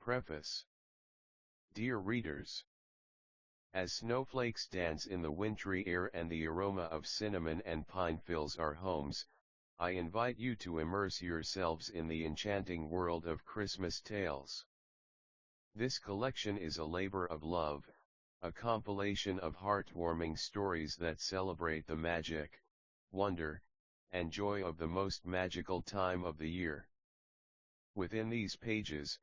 Preface. Dear readers, as snowflakes dance in the wintry air and the aroma of cinnamon and pine fills our homes, I invite you to immerse yourselves in the enchanting world of Christmas tales. This collection is a labor of love, a compilation of heartwarming stories that celebrate the magic, wonder, and joy of the most magical time of the year. Within these pages,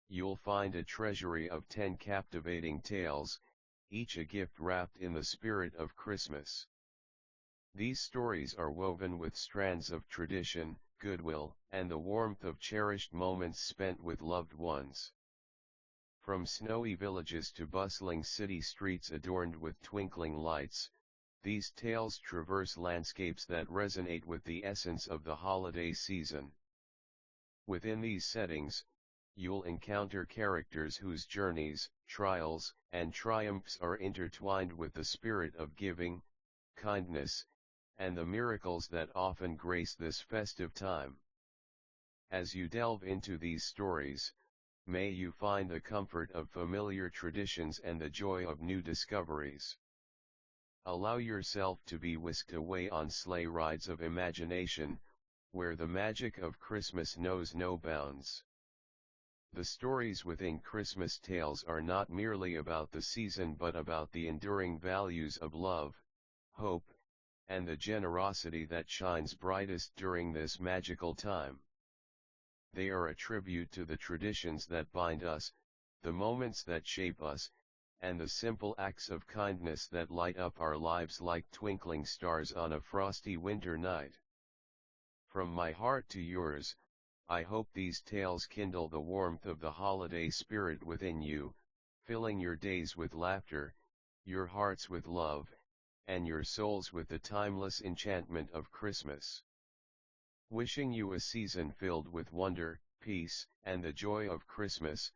you'll find a treasury of 10 captivating tales, each a gift wrapped in the spirit of Christmas. These stories are woven with strands of tradition, goodwill, and the warmth of cherished moments spent with loved ones. From snowy villages to bustling city streets adorned with twinkling lights, these tales traverse landscapes that resonate with the essence of the holiday season. Within these settings, you'll encounter characters whose journeys, trials, and triumphs are intertwined with the spirit of giving, kindness, and the miracles that often grace this festive time. As you delve into these stories, may you find the comfort of familiar traditions and the joy of new discoveries. Allow yourself to be whisked away on sleigh rides of imagination, where the magic of Christmas knows no bounds. The stories within Christmas tales are not merely about the season but about the enduring values of love, hope, and the generosity that shines brightest during this magical time. They are a tribute to the traditions that bind us, the moments that shape us, and the simple acts of kindness that light up our lives like twinkling stars on a frosty winter night. From my heart to yours, I hope these tales kindle the warmth of the holiday spirit within you, filling your days with laughter, your hearts with love, and your souls with the timeless enchantment of Christmas. Wishing you a season filled with wonder, peace, and the joy of Christmas,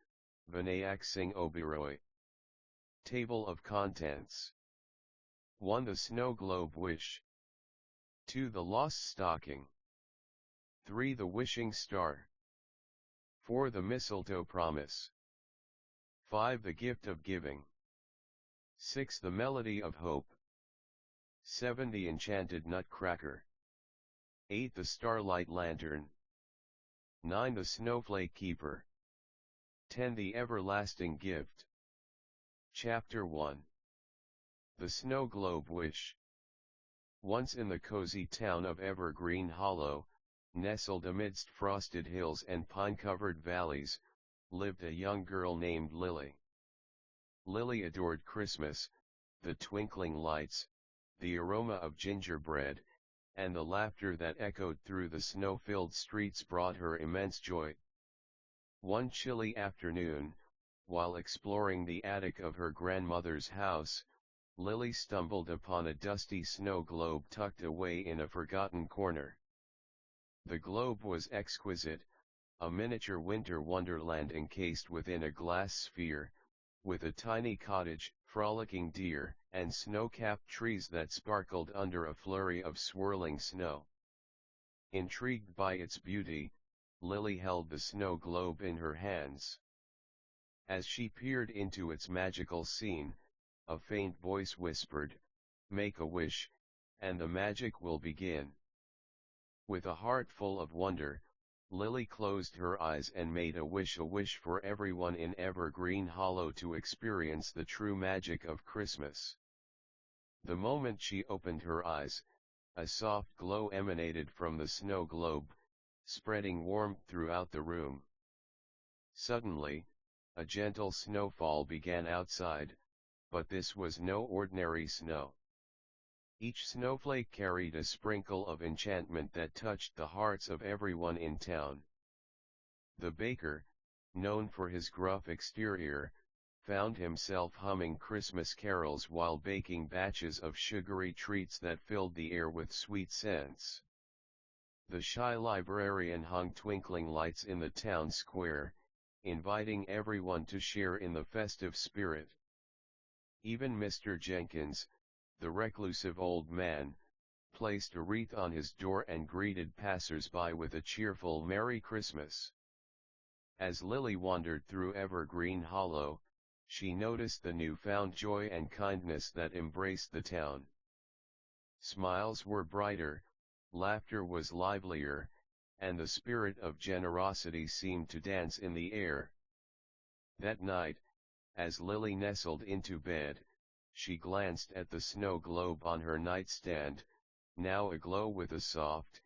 Vinayak Singh Oberoi. Table of Contents. 1. The Snow Globe Wish. 2. The Lost Stocking. 3. The Wishing Star. 4. The Mistletoe Promise. 5. The Gift of Giving. 6. The Melody of Hope. 7. The Enchanted Nutcracker. 8. The Starlight Lantern. 9. The Snowflake Keeper. 10. The Everlasting Gift. Chapter 1. The Snow Globe Wish. Once in the cozy town of Evergreen Hollow, nestled amidst frosted hills and pine-covered valleys, lived a young girl named Lily. Lily adored Christmas, the twinkling lights, the aroma of gingerbread, and the laughter that echoed through the snow-filled streets brought her immense joy. One chilly afternoon, while exploring the attic of her grandmother's house, Lily stumbled upon a dusty snow globe tucked away in a forgotten corner. The globe was exquisite, a miniature winter wonderland encased within a glass sphere, with a tiny cottage, frolicking deer, and snow-capped trees that sparkled under a flurry of swirling snow. Intrigued by its beauty, Lily held the snow globe in her hands. As she peered into its magical scene, a faint voice whispered, "Make a wish, and the magic will begin." With a heart full of wonder, Lily closed her eyes and made a wish for everyone in Evergreen Hollow to experience the true magic of Christmas. The moment she opened her eyes, a soft glow emanated from the snow globe, spreading warmth throughout the room. Suddenly, a gentle snowfall began outside, but this was no ordinary snow. Each snowflake carried a sprinkle of enchantment that touched the hearts of everyone in town. The baker, known for his gruff exterior, found himself humming Christmas carols while baking batches of sugary treats that filled the air with sweet scents. The shy librarian hung twinkling lights in the town square, inviting everyone to share in the festive spirit. Even Mr. Jenkins, the reclusive old man, placed a wreath on his door and greeted passers-by with a cheerful "Merry Christmas." As Lily wandered through Evergreen Hollow, she noticed the newfound joy and kindness that embraced the town. Smiles were brighter, laughter was livelier, and the spirit of generosity seemed to dance in the air. That night, as Lily nestled into bed, she glanced at the snow globe on her nightstand, now aglow with a soft,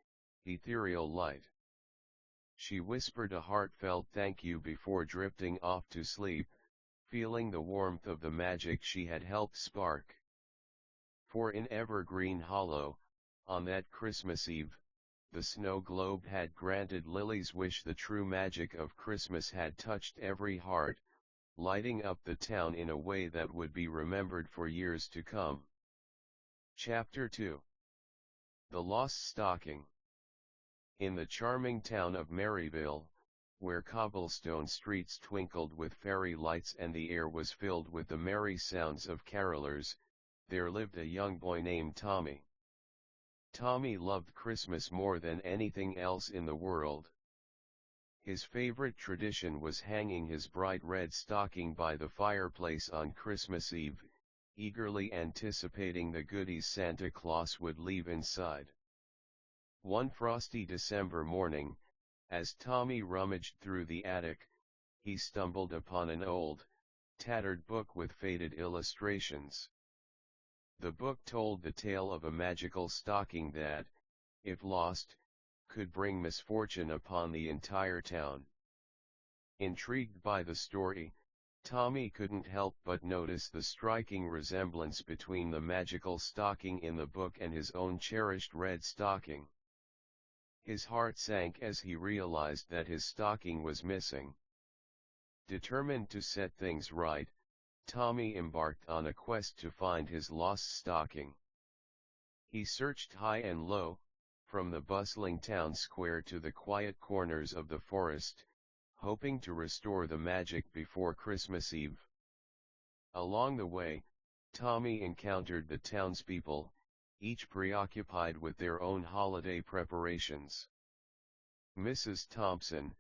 ethereal light. She whispered a heartfelt thank you before drifting off to sleep, feeling the warmth of the magic she had helped spark. For in Evergreen Hollow, on that Christmas Eve, the snow globe had granted Lily's wish. The true magic of Christmas had touched every heart, lighting up the town in a way that would be remembered for years to come. Chapter 2. The Lost Stocking. In the charming town of Maryville, where cobblestone streets twinkled with fairy lights and the air was filled with the merry sounds of carolers, there lived a young boy named Tommy. Tommy loved Christmas more than anything else in the world. His favorite tradition was hanging his bright red stocking by the fireplace on Christmas Eve, eagerly anticipating the goodies Santa Claus would leave inside. One frosty December morning, as Tommy rummaged through the attic, he stumbled upon an old, tattered book with faded illustrations. The book told the tale of a magical stocking that, if lost, could bring misfortune upon the entire town. Intrigued by the story, Tommy couldn't help but notice the striking resemblance between the magical stocking in the book and his own cherished red stocking. His heart sank as he realized that his stocking was missing. Determined to set things right, Tommy embarked on a quest to find his lost stocking. He searched high and low, from the bustling town square to the quiet corners of the forest, hoping to restore the magic before Christmas Eve. Along the way, Tommy encountered the townspeople, each preoccupied with their own holiday preparations. Mrs. Thompson,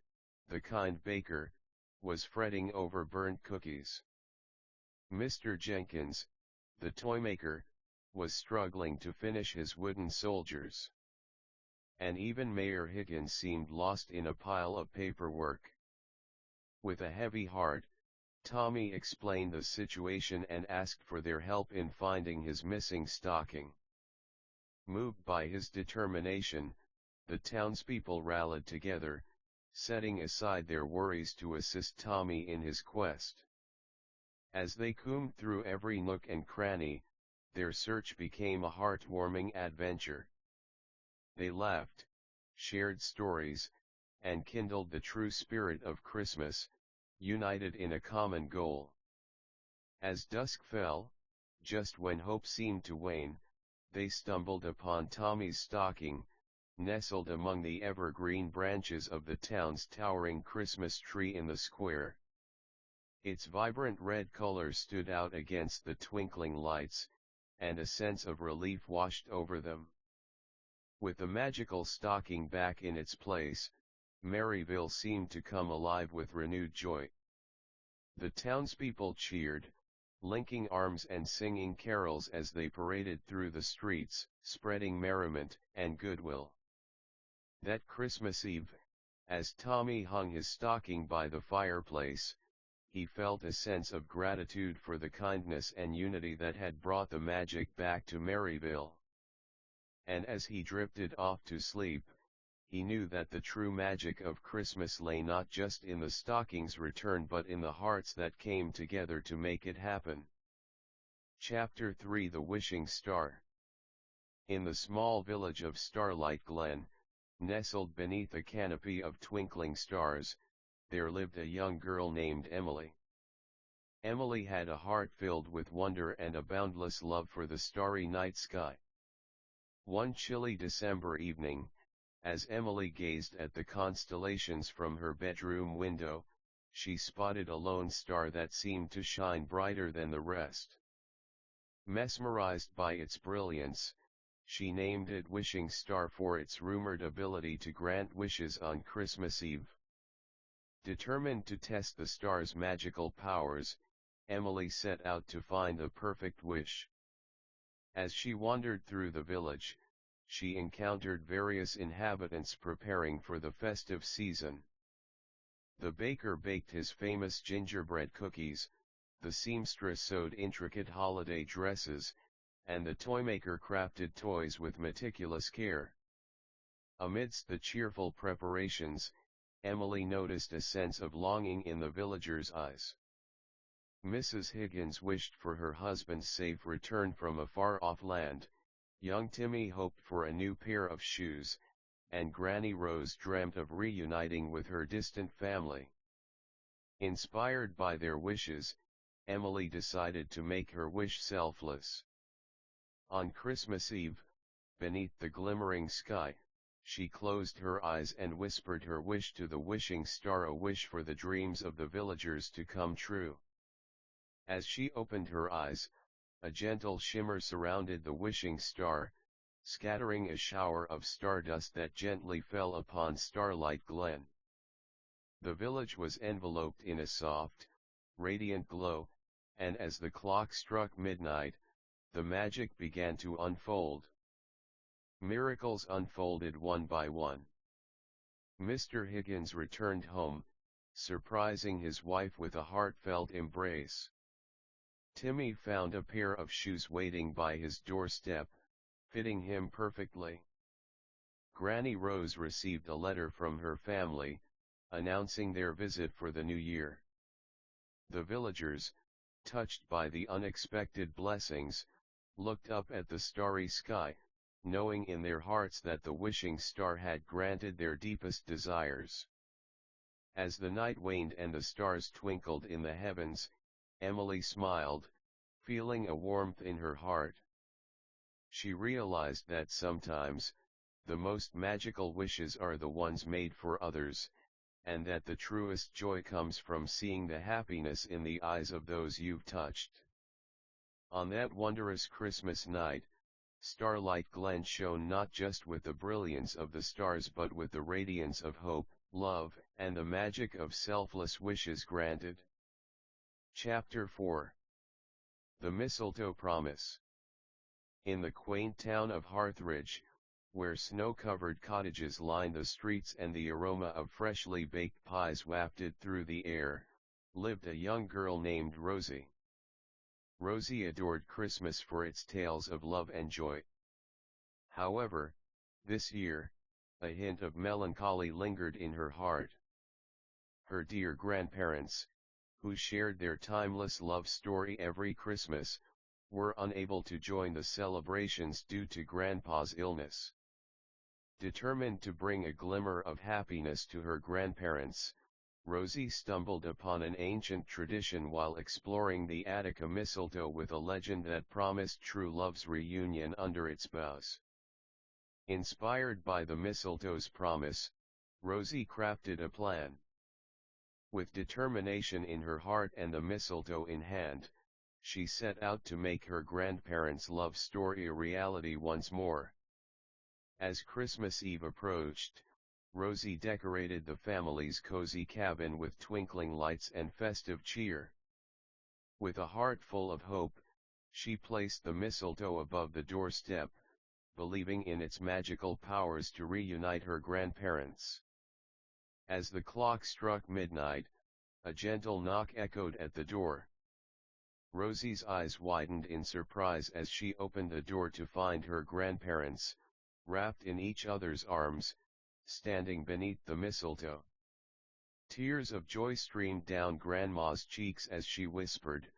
the kind baker, was fretting over burnt cookies. Mr. Jenkins, the toymaker, was struggling to finish his wooden soldiers. And even Mayor Higgins seemed lost in a pile of paperwork. With a heavy heart, Tommy explained the situation and asked for their help in finding his missing stocking. Moved by his determination, the townspeople rallied together, setting aside their worries to assist Tommy in his quest. As they combed through every nook and cranny, their search became a heartwarming adventure. They laughed, shared stories, and kindled the true spirit of Christmas, united in a common goal. As dusk fell, just when hope seemed to wane, they stumbled upon Tommy's stocking, nestled among the evergreen branches of the town's towering Christmas tree in the square. Its vibrant red colors stood out against the twinkling lights, and a sense of relief washed over them. With the magical stocking back in its place, Maryville seemed to come alive with renewed joy. The townspeople cheered, linking arms and singing carols as they paraded through the streets, spreading merriment and goodwill. That Christmas Eve, as Tommy hung his stocking by the fireplace, he felt a sense of gratitude for the kindness and unity that had brought the magic back to Maryville. And as he drifted off to sleep, he knew that the true magic of Christmas lay not just in the stocking's return but in the hearts that came together to make it happen. Chapter 3. The Wishing Star. In the small village of Starlight Glen, nestled beneath a canopy of twinkling stars, there lived a young girl named Emily. Emily had a heart filled with wonder and a boundless love for the starry night sky. One chilly December evening, as Emily gazed at the constellations from her bedroom window, she spotted a lone star that seemed to shine brighter than the rest. Mesmerized by its brilliance, she named it Wishing Star for its rumored ability to grant wishes on Christmas Eve. Determined to test the star's magical powers, Emily set out to find the perfect wish. As she wandered through the village, she encountered various inhabitants preparing for the festive season. The baker baked his famous gingerbread cookies, the seamstress sewed intricate holiday dresses, and the toymaker crafted toys with meticulous care. Amidst the cheerful preparations, Emily noticed a sense of longing in the villagers' eyes. Mrs. Higgins wished for her husband's safe return from a far-off land, young Timmy hoped for a new pair of shoes, and Granny Rose dreamt of reuniting with her distant family. Inspired by their wishes, Emily decided to make her wish selfless. On Christmas Eve, beneath the glimmering sky, she closed her eyes and whispered her wish to the wishing star, a wish for the dreams of the villagers to come true. As she opened her eyes, a gentle shimmer surrounded the wishing star, scattering a shower of stardust that gently fell upon Starlight Glen. The village was enveloped in a soft, radiant glow, and as the clock struck midnight, the magic began to unfold. Miracles unfolded one by one. Mr. Higgins returned home, surprising his wife with a heartfelt embrace. Timmy found a pair of shoes waiting by his doorstep, fitting him perfectly. Granny Rose received a letter from her family, announcing their visit for the new year. The villagers, touched by the unexpected blessings, looked up at the starry sky, knowing in their hearts that the wishing star had granted their deepest desires. As the night waned and the stars twinkled in the heavens, Emily smiled, feeling a warmth in her heart. She realized that sometimes, the most magical wishes are the ones made for others, and that the truest joy comes from seeing the happiness in the eyes of those you've touched. On that wondrous Christmas night, Starlight Glen shone not just with the brilliance of the stars but with the radiance of hope, love, and the magic of selfless wishes granted. Chapter 4. The Mistletoe Promise. In the quaint town of Harthridge, where snow-covered cottages lined the streets and the aroma of freshly baked pies wafted through the air, lived a young girl named Rosie. Rosie adored Christmas for its tales of love and joy. However, this year, a hint of melancholy lingered in her heart. Her dear grandparents, who shared their timeless love story every Christmas, were unable to join the celebrations due to Grandpa's illness. Determined to bring a glimmer of happiness to her grandparents, Rosie stumbled upon an ancient tradition while exploring the Attica mistletoe with a legend that promised true love's reunion under its boughs. Inspired by the mistletoe's promise, Rosie crafted a plan. With determination in her heart and the mistletoe in hand, she set out to make her grandparents' love story a reality once more. As Christmas Eve approached, Rosie decorated the family's cozy cabin with twinkling lights and festive cheer. With a heart full of hope, she placed the mistletoe above the doorstep, believing in its magical powers to reunite her grandparents. As the clock struck midnight, a gentle knock echoed at the door. Rosie's eyes widened in surprise as she opened the door to find her grandparents, wrapped in each other's arms, standing beneath the mistletoe. Tears of joy streamed down Grandma's cheeks as she whispered,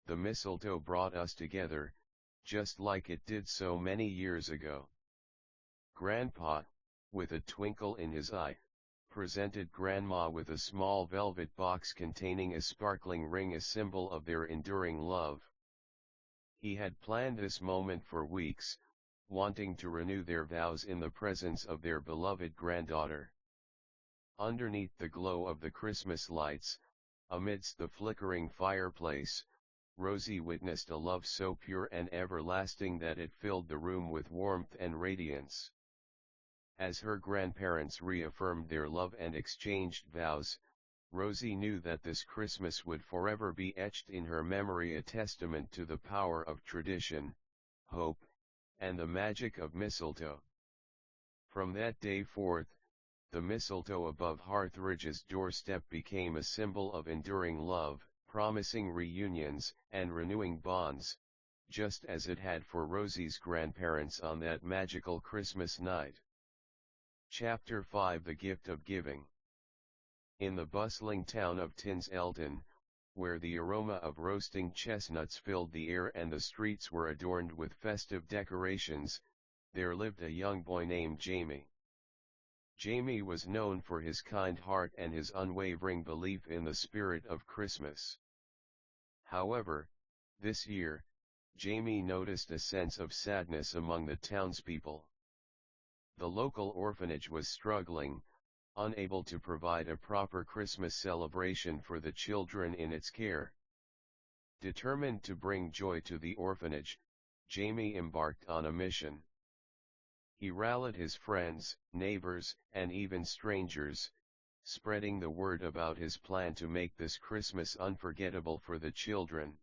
"The mistletoe brought us together, just like it did so many years ago." Grandpa, with a twinkle in his eye, presented Grandma with a small velvet box containing a sparkling ring, a symbol of their enduring love. He had planned this moment for weeks, wanting to renew their vows in the presence of their beloved granddaughter. Underneath the glow of the Christmas lights, amidst the flickering fireplace, Rosie witnessed a love so pure and everlasting that it filled the room with warmth and radiance. As her grandparents reaffirmed their love and exchanged vows, Rosie knew that this Christmas would forever be etched in her memory, a testament to the power of tradition, hope, and the magic of mistletoe. From that day forth, the mistletoe above Harthridge's doorstep became a symbol of enduring love, promising reunions, and renewing bonds, just as it had for Rosie's grandparents on that magical Christmas night. Chapter 5: The Gift of Giving. In the bustling town of Tinselton, where the aroma of roasting chestnuts filled the air and the streets were adorned with festive decorations, there lived a young boy named Jamie. Jamie was known for his kind heart and his unwavering belief in the spirit of Christmas. However, this year, Jamie noticed a sense of sadness among the townspeople. The local orphanage was struggling, unable to provide a proper Christmas celebration for the children in its care. Determined to bring joy to the orphanage, Jamie embarked on a mission. He rallied his friends, neighbors, and even strangers, spreading the word about his plan to make this Christmas unforgettable for the children.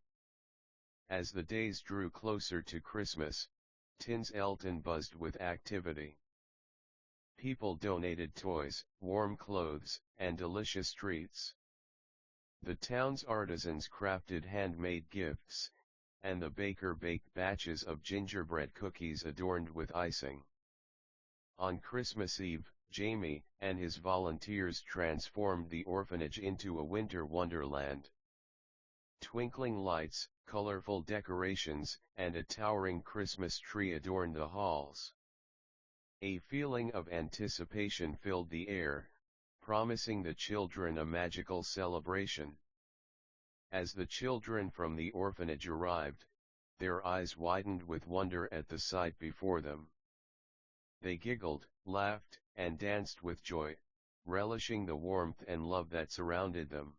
As the days drew closer to Christmas, Tinselton buzzed with activity. People donated toys, warm clothes, and delicious treats. The town's artisans crafted handmade gifts, and the baker baked batches of gingerbread cookies adorned with icing. On Christmas Eve, Jamie and his volunteers transformed the orphanage into a winter wonderland. Twinkling lights, colorful decorations, and a towering Christmas tree adorned the halls. A feeling of anticipation filled the air, promising the children a magical celebration. As the children from the orphanage arrived, their eyes widened with wonder at the sight before them. They giggled, laughed, and danced with joy, relishing the warmth and love that surrounded them.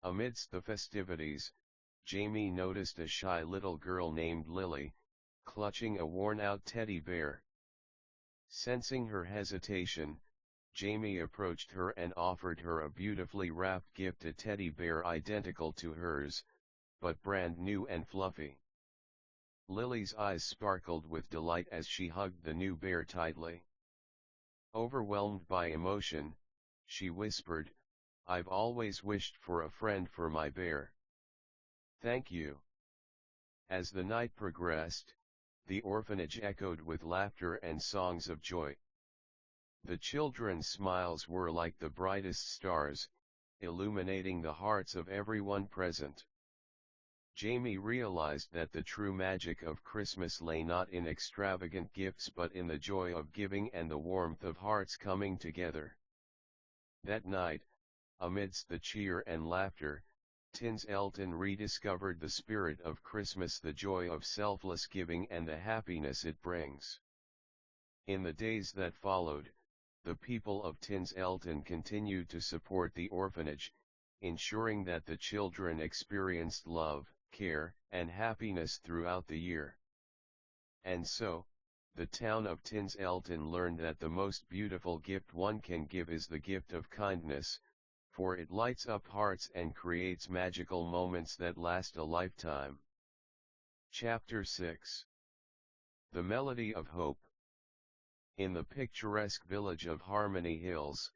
Amidst the festivities, Jamie noticed a shy little girl named Lily, clutching a worn-out teddy bear. Sensing her hesitation, Jamie approached her and offered her a beautifully wrapped gift, a teddy bear identical to hers, but brand new and fluffy. Lily's eyes sparkled with delight as she hugged the new bear tightly. Overwhelmed by emotion, she whispered, "I've always wished for a friend for my bear. Thank you." As the night progressed, the orphanage echoed with laughter and songs of joy. The children's smiles were like the brightest stars, illuminating the hearts of everyone present. Jamie realized that the true magic of Christmas lay not in extravagant gifts but in the joy of giving and the warmth of hearts coming together. That night, amidst the cheer and laughter, Tinselton rediscovered the spirit of Christmas, the joy of selfless giving and the happiness it brings. In the days that followed, the people of Tinselton continued to support the orphanage, ensuring that the children experienced love, care, and happiness throughout the year. And so, the town of Tinselton learned that the most beautiful gift one can give is the gift of kindness, for it lights up hearts and creates magical moments that last a lifetime. Chapter 6: The Melody of Hope. In the picturesque village of Harmony Hills,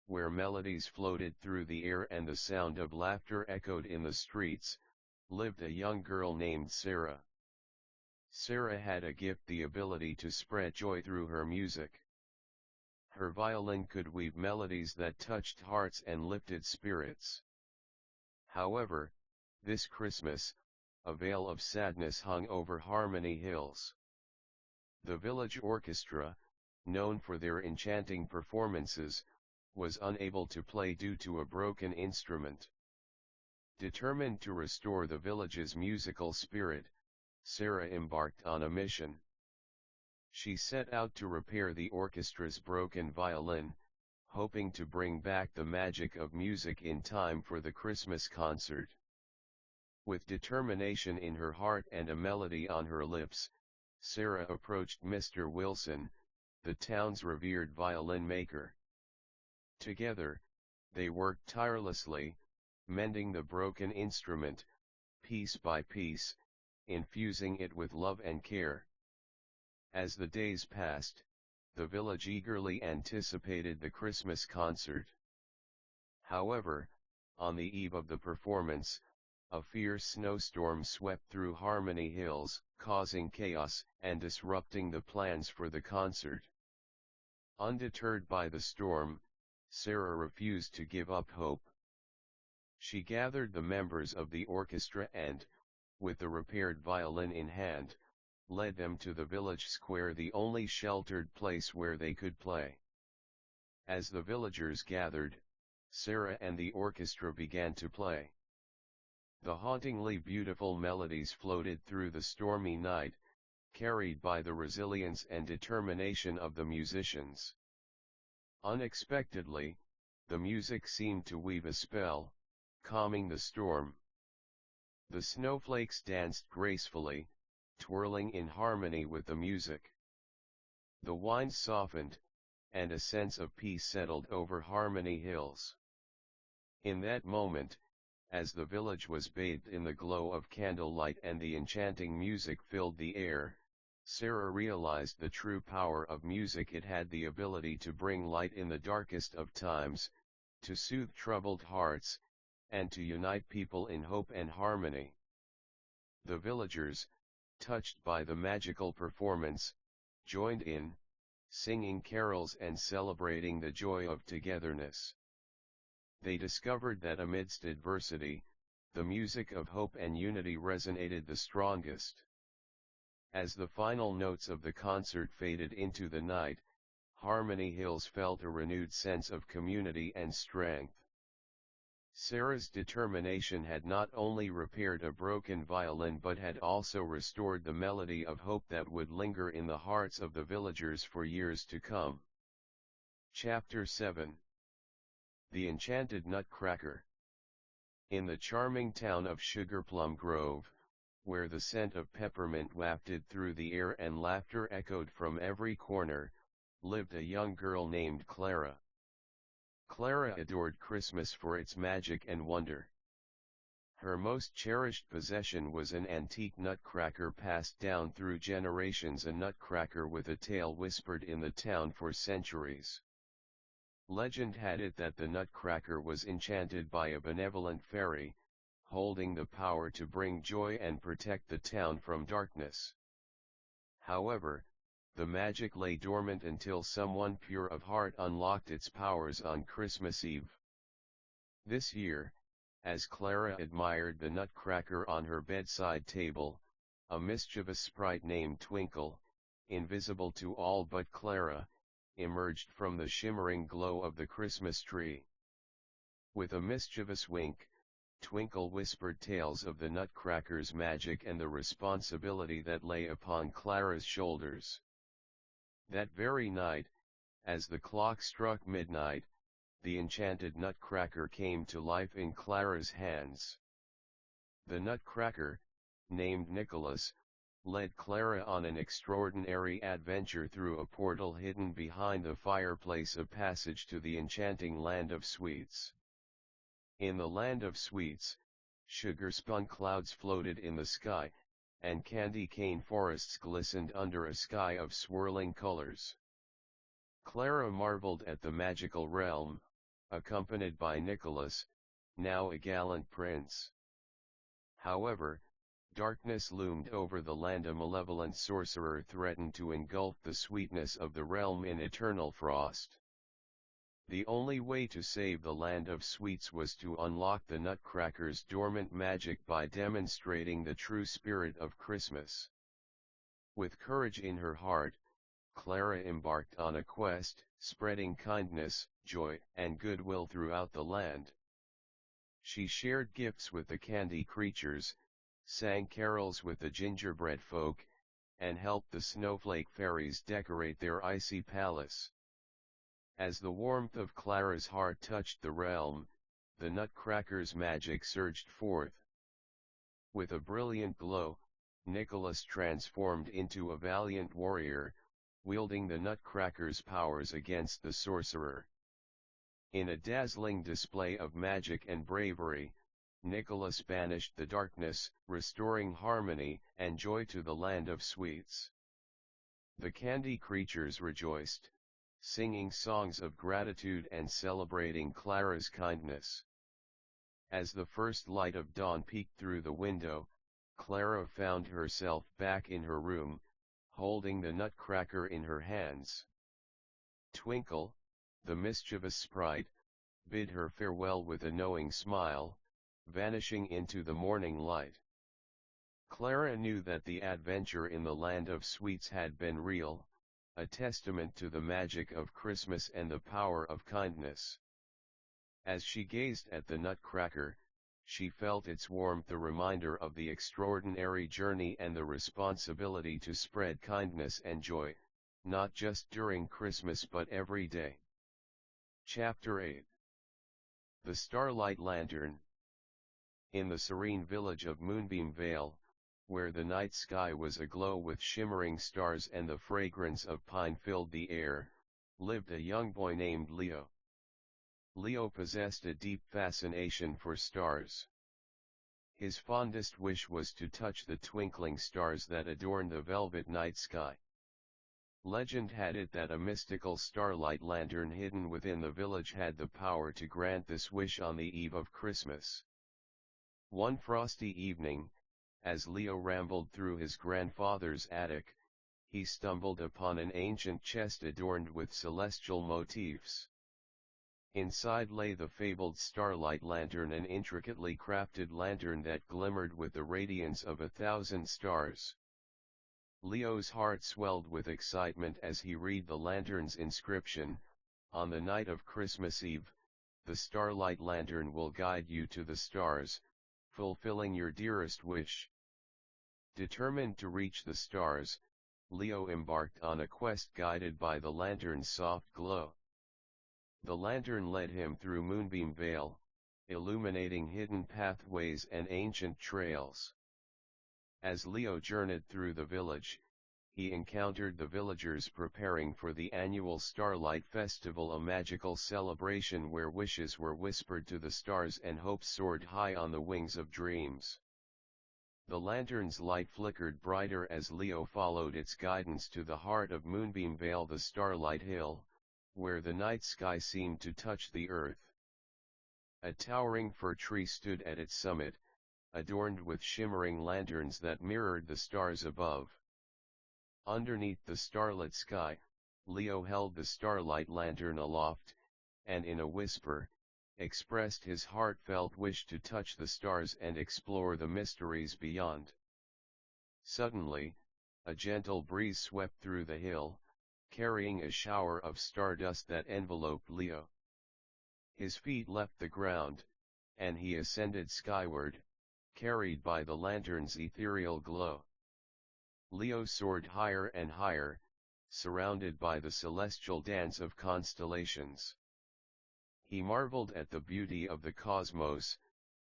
where melodies floated through the air and the sound of laughter echoed in the streets, lived a young girl named Sarah. Sarah had a gift, the ability to spread joy through her music. Her violin could weave melodies that touched hearts and lifted spirits. However, this Christmas, a veil of sadness hung over Harmony Hills. The village orchestra, known for their enchanting performances, was unable to play due to a broken instrument. Determined to restore the village's musical spirit, Sarah embarked on a mission. She set out to repair the orchestra's broken violin, hoping to bring back the magic of music in time for the Christmas concert. With determination in her heart and a melody on her lips, Sarah approached Mr. Wilson, the town's revered violin maker. Together, They worked tirelessly, mending the broken instrument, piece by piece, infusing it with love and care. As the days passed, the village eagerly anticipated the Christmas concert. However, on the eve of the performance, a fierce snowstorm swept through Harmony Hills, causing chaos and disrupting the plans for the concert. Undeterred by the storm, Sarah refused to give up hope. She gathered the members of the orchestra and, with the repaired violin in hand, led them to the village square, the only sheltered place where they could play. As the villagers gathered, Sarah and the orchestra began to play. The hauntingly beautiful melodies floated through the stormy night, carried by the resilience and determination of the musicians. Unexpectedly, the music seemed to weave a spell, calming the storm. The snowflakes danced gracefully, twirling in harmony with the music. The winds softened, and a sense of peace settled over Harmony Hills. In that moment, as the village was bathed in the glow of candlelight and the enchanting music filled the air, Sarah realized the true power of music. It had the ability to bring light in the darkest of times, to soothe troubled hearts, and to unite people in hope and harmony. The villagers, touched by the magical performance, joined in, singing carols and celebrating the joy of togetherness. They discovered that amidst adversity, the music of hope and unity resonated the strongest. As the final notes of the concert faded into the night, Harmony Hills felt a renewed sense of community and strength. Sarah's determination had not only repaired a broken violin but had also restored the melody of hope that would linger in the hearts of the villagers for years to come. Chapter 7. The Enchanted Nutcracker. In the charming town of Sugarplum Grove, where the scent of peppermint wafted through the air and laughter echoed from every corner, lived a young girl named Clara. Clara adored Christmas for its magic and wonder. Her most cherished possession was an antique nutcracker passed down through generations, a nutcracker with a tale whispered in the town for centuries. Legend had it that the nutcracker was enchanted by a benevolent fairy, holding the power to bring joy and protect the town from darkness. However, the magic lay dormant until someone pure of heart unlocked its powers on Christmas Eve. This year, as Clara admired the nutcracker on her bedside table, a mischievous sprite named Twinkle, invisible to all but Clara, emerged from the shimmering glow of the Christmas tree. With a mischievous wink, Twinkle whispered tales of the nutcracker's magic and the responsibility that lay upon Clara's shoulders. That very night, as the clock struck midnight, the enchanted nutcracker came to life in Clara's hands. The nutcracker, named Nicholas, led Clara on an extraordinary adventure through a portal hidden behind the fireplace, a passage to the enchanting land of sweets. In the land of sweets, sugar-spun clouds floated in the sky, and candy cane forests glistened under a sky of swirling colors. Clara marveled at the magical realm, accompanied by Nicholas, now a gallant prince. However, darkness loomed over the land. A malevolent sorcerer threatened to engulf the sweetness of the realm in eternal frost. The only way to save the land of sweets was to unlock the nutcracker's dormant magic by demonstrating the true spirit of Christmas. With courage in her heart, Clara embarked on a quest, spreading kindness, joy, and goodwill throughout the land. She shared gifts with the candy creatures, sang carols with the gingerbread folk, and helped the snowflake fairies decorate their icy palace. As the warmth of Clara's heart touched the realm, the nutcracker's magic surged forth. With a brilliant glow, Nicholas transformed into a valiant warrior, wielding the nutcracker's powers against the sorcerer. In a dazzling display of magic and bravery, Nicholas banished the darkness, restoring harmony and joy to the land of sweets. The candy creatures rejoiced, singing songs of gratitude and celebrating Clara's kindness. As the first light of dawn peeked through the window, Clara found herself back in her room, holding the nutcracker in her hands. Twinkle, the mischievous sprite, bid her farewell with a knowing smile, vanishing into the morning light. Clara knew that the adventure in the land of sweets had been real, a testament to the magic of Christmas and the power of kindness. As she gazed at the nutcracker, she felt its warmth, a reminder of the extraordinary journey and the responsibility to spread kindness and joy, not just during Christmas but every day. Chapter 8. The Starlight Lantern. In the serene village of Moonbeam Vale, where the night sky was aglow with shimmering stars and the fragrance of pine filled the air, lived a young boy named Leo. Leo possessed a deep fascination for stars. His fondest wish was to touch the twinkling stars that adorn the velvet night sky. Legend had it that a mystical starlight lantern hidden within the village had the power to grant this wish on the eve of Christmas. One frosty evening, as Leo rambled through his grandfather's attic, he stumbled upon an ancient chest adorned with celestial motifs. Inside lay the fabled starlight lantern, an intricately crafted lantern that glimmered with the radiance of 1,000 stars. Leo's heart swelled with excitement as he read the lantern's inscription: "On the night of Christmas Eve, the starlight lantern will guide you to the stars, fulfilling your dearest wish." Determined to reach the stars, Leo embarked on a quest guided by the lantern's soft glow. The lantern led him through Moonbeam Vale, illuminating hidden pathways and ancient trails. As Leo journeyed through the village, he encountered the villagers preparing for the annual Starlight Festival, a magical celebration where wishes were whispered to the stars and hopes soared high on the wings of dreams. The lantern's light flickered brighter as Leo followed its guidance to the heart of Moonbeam Vale, the Starlight Hill, where the night sky seemed to touch the earth. A towering fir tree stood at its summit, adorned with shimmering lanterns that mirrored the stars above. Underneath the starlit sky, Leo held the starlight lantern aloft, and in a whisper, expressed his heartfelt wish to touch the stars and explore the mysteries beyond. Suddenly, a gentle breeze swept through the hill, carrying a shower of stardust that enveloped Leo. His feet left the ground, and he ascended skyward, carried by the lantern's ethereal glow. Leo soared higher and higher, surrounded by the celestial dance of constellations. He marveled at the beauty of the cosmos,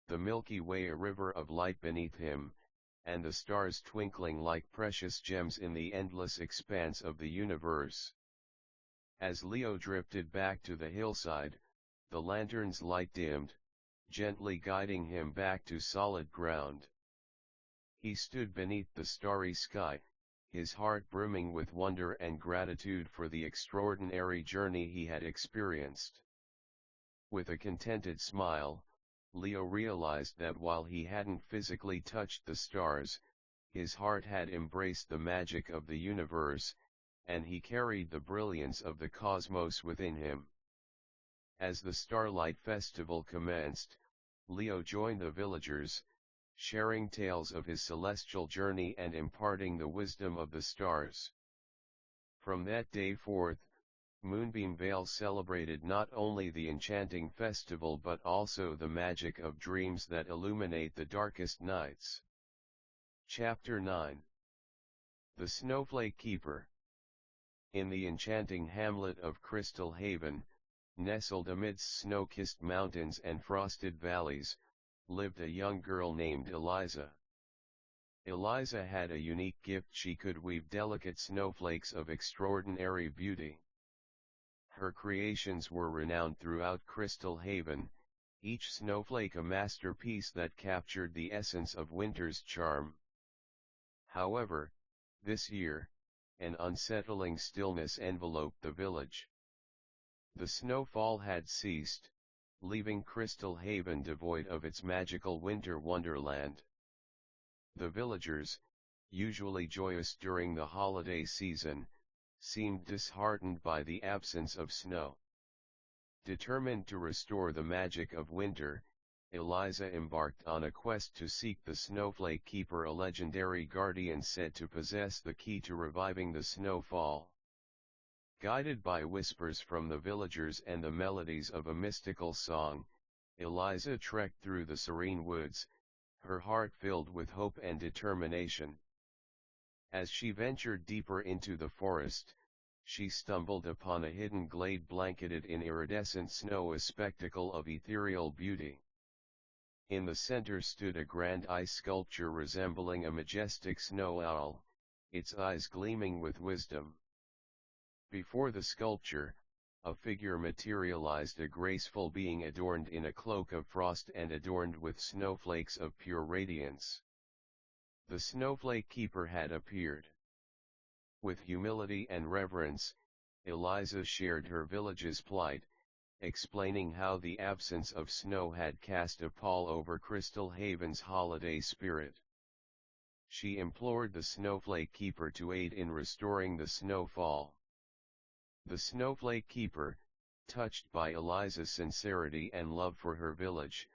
the Milky Way, a river of light beneath him, and the stars twinkling like precious gems in the endless expanse of the universe. As Leo drifted back to the hillside, the lantern's light dimmed, gently guiding him back to solid ground. He stood beneath the starry sky, his heart brimming with wonder and gratitude for the extraordinary journey he had experienced. With a contented smile, Leo realized that while he hadn't physically touched the stars, his heart had embraced the magic of the universe, and he carried the brilliance of the cosmos within him. As the Starlight Festival commenced, Leo joined the villagers, sharing tales of his celestial journey and imparting the wisdom of the stars. From that day forth, Moonbeam Vale celebrated not only the enchanting festival but also the magic of dreams that illuminate the darkest nights. Chapter 9. The Snowflake Keeper. In the enchanting hamlet of Crystal Haven, nestled amidst snow-kissed mountains and frosted valleys, lived a young girl named Eliza. Eliza had a unique gift: she could weave delicate snowflakes of extraordinary beauty. Her creations were renowned throughout Crystal Haven, each snowflake a masterpiece that captured the essence of winter's charm. However, this year, an unsettling stillness enveloped the village. The snowfall had ceased, leaving Crystal Haven devoid of its magical winter wonderland. The villagers, usually joyous during the holiday season, seemed disheartened by the absence of snow. Determined to restore the magic of winter, Eliza embarked on a quest to seek the Snowflake Keeper, a legendary guardian said to possess the key to reviving the snowfall. Guided by whispers from the villagers and the melodies of a mystical song, Eliza trekked through the serene woods, her heart filled with hope and determination. As she ventured deeper into the forest, she stumbled upon a hidden glade blanketed in iridescent snow, a spectacle of ethereal beauty. In the center stood a grand ice sculpture resembling a majestic snow owl, its eyes gleaming with wisdom. Before the sculpture, a figure materialized, a graceful being adorned in a cloak of frost and adorned with snowflakes of pure radiance. The Snowflake Keeper had appeared. With humility and reverence, Eliza shared her village's plight, explaining how the absence of snow had cast a pall over Crystal Haven's holiday spirit. She implored the Snowflake Keeper to aid in restoring the snowfall. The Snowflake Keeper, touched by Eliza's sincerity and love for her village,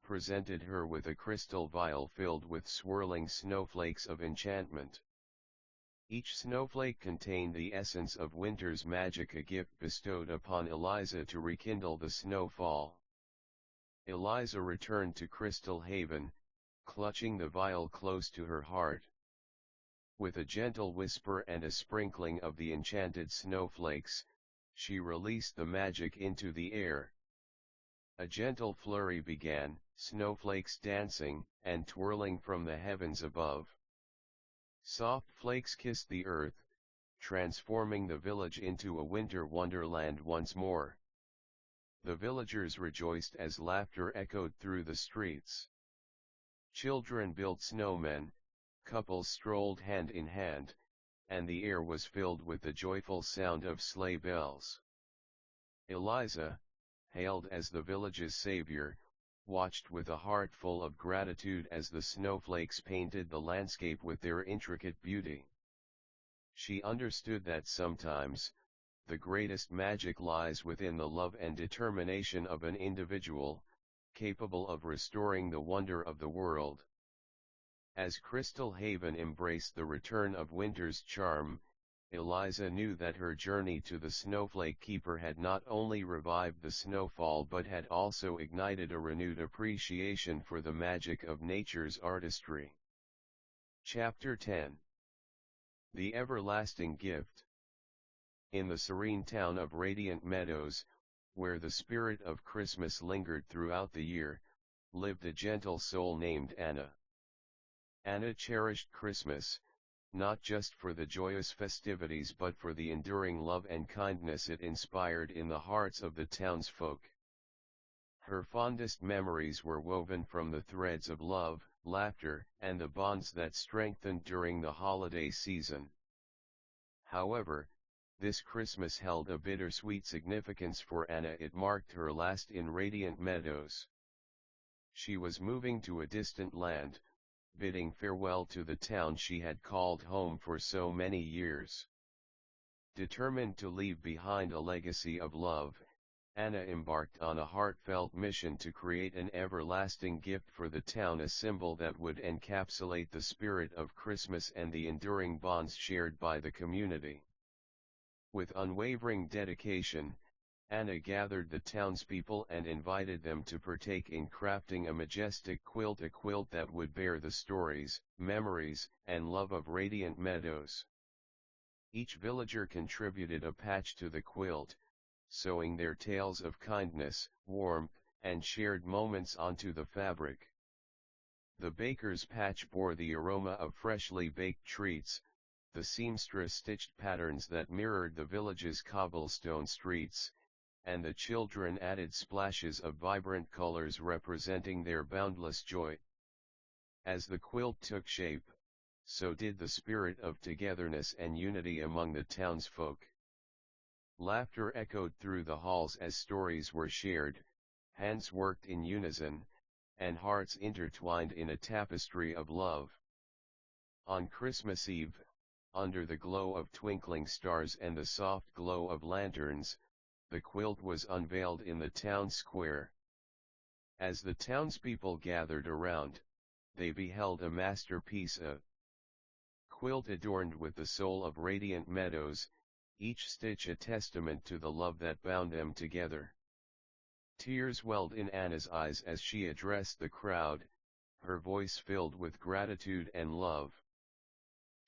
presented her with a crystal vial filled with swirling snowflakes of enchantment. Each snowflake contained the essence of winter's magic, a gift bestowed upon Eliza to rekindle the snowfall. Eliza returned to Crystal Haven, clutching the vial close to her heart. With a gentle whisper and a sprinkling of the enchanted snowflakes, she released the magic into the air. A gentle flurry began, snowflakes dancing and twirling from the heavens above. Soft flakes kissed the earth, transforming the village into a winter wonderland once more. The villagers rejoiced as laughter echoed through the streets. Children built snowmen, couples strolled hand in hand, and the air was filled with the joyful sound of sleigh bells. Eliza, hailed as the village's savior, watched with a heart full of gratitude as the snowflakes painted the landscape with their intricate beauty. She understood that sometimes, the greatest magic lies within the love and determination of an individual, capable of restoring the wonder of the world. As Crystal Haven embraced the return of winter's charm, Eliza knew that her journey to the Snowflake Keeper had not only revived the snowfall but had also ignited a renewed appreciation for the magic of nature's artistry. Chapter 10. The Everlasting Gift. In the serene town of Radiant Meadows, where the spirit of Christmas lingered throughout the year, lived a gentle soul named Anna. Anna cherished Christmas, not just for the joyous festivities but for the enduring love and kindness it inspired in the hearts of the townsfolk. Her fondest memories were woven from the threads of love, laughter, and the bonds that strengthened during the holiday season. However, this Christmas held a bittersweet significance for Anna. It marked her last in Radiant Meadows. She was moving to a distant land, bidding farewell to the town she had called home for so many years. Determined to leave behind a legacy of love, Anna embarked on a heartfelt mission to create an everlasting gift for the town, a symbol that would encapsulate the spirit of Christmas and the enduring bonds shared by the community. With unwavering dedication, Anna gathered the townspeople and invited them to partake in crafting a majestic quilt, a quilt that would bear the stories, memories, and love of Radiant Meadows. Each villager contributed a patch to the quilt, sewing their tales of kindness, warmth, and shared moments onto the fabric. The baker's patch bore the aroma of freshly baked treats, the seamstress stitched patterns that mirrored the village's cobblestone streets, and the children added splashes of vibrant colors representing their boundless joy. As the quilt took shape, so did the spirit of togetherness and unity among the townsfolk. Laughter echoed through the halls as stories were shared, hands worked in unison, and hearts intertwined in a tapestry of love. On Christmas Eve, under the glow of twinkling stars and the soft glow of lanterns, the quilt was unveiled in the town square. As the townspeople gathered around, they beheld a masterpiece, a quilt adorned with the soul of radiant meadows, each stitch a testament to the love that bound them together. Tears welled in Anna's eyes as she addressed the crowd, her voice filled with gratitude and love.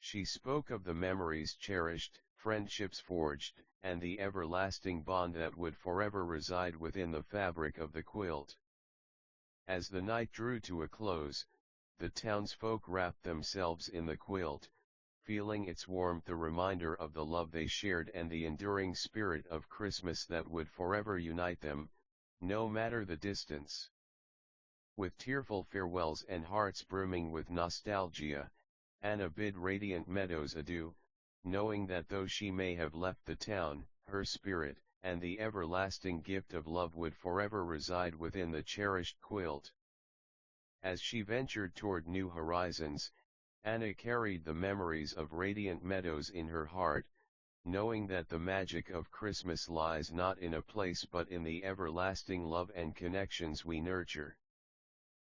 She spoke of the memories cherished, friendships forged, and the everlasting bond that would forever reside within the fabric of the quilt. As the night drew to a close, the townsfolk wrapped themselves in the quilt, feeling its warmth, a reminder of the love they shared and the enduring spirit of Christmas that would forever unite them, no matter the distance. With tearful farewells and hearts brimming with nostalgia, Anna bid Radiant Meadows adieu, knowing that though she may have left the town, her spirit, and the everlasting gift of love would forever reside within the cherished quilt. As she ventured toward new horizons, Anna carried the memories of Radiant Meadows in her heart, knowing that the magic of Christmas lies not in a place but in the everlasting love and connections we nurture.